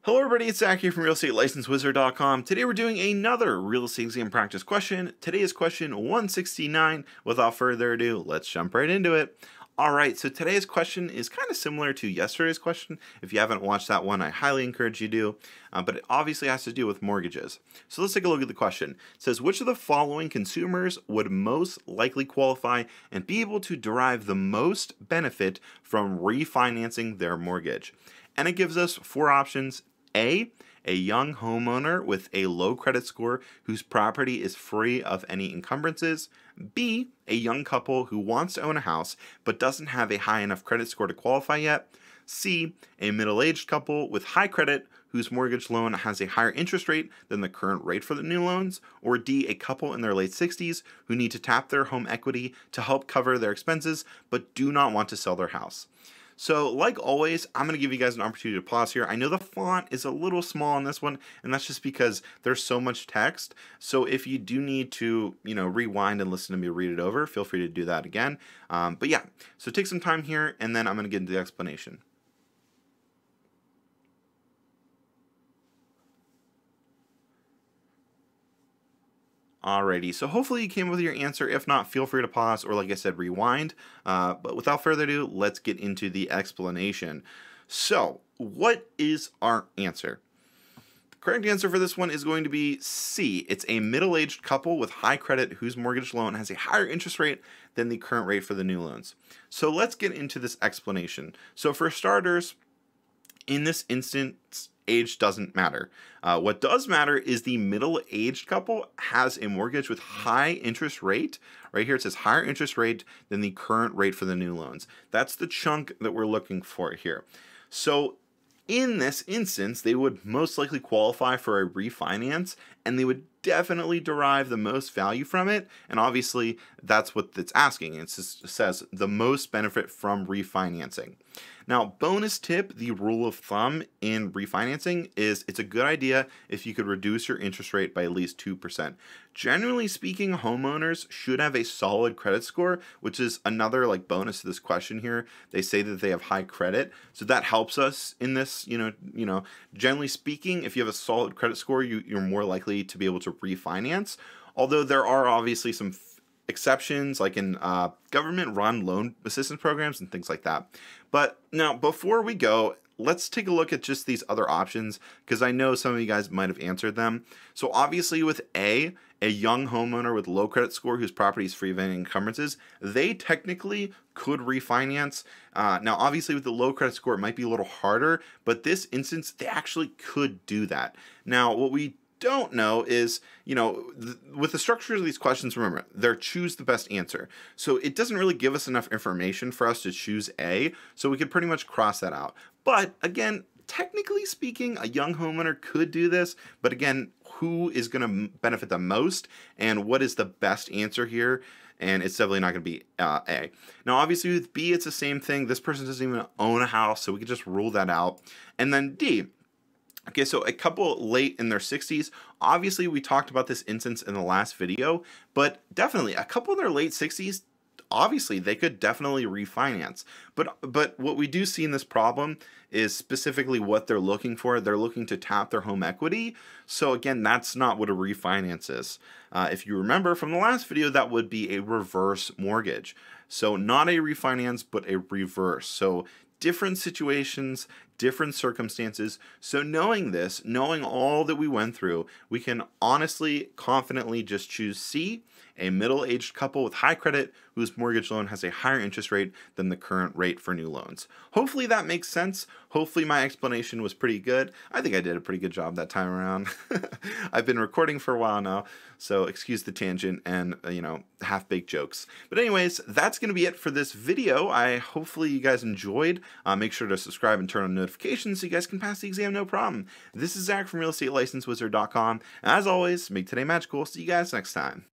Hello everybody, it's Zach here from realestatelicensewizard.com. Today we're doing another real estate exam practice question. Today is question 169. Without further ado, let's jump right into it. Alright, so today's question is kind of similar to yesterday's question. If you haven't watched that one, I highly encourage you to, but it obviously has to do with mortgages. So let's take a look at the question. It says, which of the following consumers would most likely qualify and be able to derive the most benefit from refinancing their mortgage? And it gives us four options. A young homeowner with a low credit score whose property is free of any encumbrances. B, a young couple who wants to own a house but doesn't have a high enough credit score to qualify yet. C, a middle-aged couple with high credit whose mortgage loan has a higher interest rate than the current rate for the new loans. Or D, a couple in their late 60s who need to tap their home equity to help cover their expenses but do not want to sell their house. So like always, I'm going to give you guys an opportunity to pause here. I know the font is a little small on this one, and that's just because there's so much text. So if you do need to, rewind and listen to me read it over, feel free to do that again. But yeah, so take some time here, and then I'm going to get into the explanation. Alrighty, so hopefully you came with your answer. If not, feel free to pause or, like I said, rewind. But without further ado, let's get into the explanation. So, what is our answer? The correct answer for this one is going to be C. It's a middle-aged couple with high credit whose mortgage loan has a higher interest rate than the current rate for the new loans. So let's get into this explanation. So for starters, in this instance, age doesn't matter. What does matter is the middle-aged couple has a mortgage with high interest rate. Right here it says higher interest rate than the current rate for the new loans. That's the chunk that we're looking for here. So in this instance, they would most likely qualify for a refinance, and they would definitely derive the most value from it. And obviously, that's what it's asking. It says the most benefit from refinancing. Now, bonus tip, the rule of thumb in refinancing is it's a good idea if you could reduce your interest rate by at least 2%. Generally speaking, homeowners should have a solid credit score, which is another bonus to this question here. They say that they have high credit, so that helps us in this. Generally speaking, if you have a solid credit score, you're more likely to be able to refinance. Although there are obviously some exceptions, like in government-run loan assistance programs and things like that. But now, before we go, let's take a look at just these other options, because I know some of you guys might have answered them. So obviously with a young homeowner with low credit score whose property is free of any encumbrances, they technically could refinance. Now, obviously with the low credit score, it might be a little harder, but this instance, they actually could do that. Now, what we don't know is, with the structure of these questions, remember, they're choose the best answer. So it doesn't really give us enough information for us to choose A, so we could pretty much cross that out. But again, technically speaking, a young homeowner could do this, but again, who is going to benefit the most and what is the best answer here? And it's definitely not going to be A. Now, obviously with B, it's the same thing. This person doesn't even own a house, so we could just rule that out. And then D. Okay, so a couple late in their 60s, obviously we talked about this instance in the last video, but definitely a couple in their late 60s, obviously they could definitely refinance. But what we do see in this problem is specifically what they're looking for. They're looking to tap their home equity. So again, that's not what a refinance is. If you remember from the last video, that would be a reverse mortgage. So not a refinance, but a reverse. So different situations, different circumstances. So knowing this, knowing all that we went through, we can honestly, confidently just choose C, a middle-aged couple with high credit whose mortgage loan has a higher interest rate than the current rate for new loans. Hopefully that makes sense. Hopefully my explanation was pretty good. I think I did a pretty good job that time around. I've been recording for a while now, so excuse the tangent and, half-baked jokes. But anyways, that's going to be it for this video. Hopefully you guys enjoyed. Make sure to subscribe and turn on notifications so you guys can pass the exam no problem. This is Zach from realestatelicensewizard.com. As always, make today magical. See you guys next time.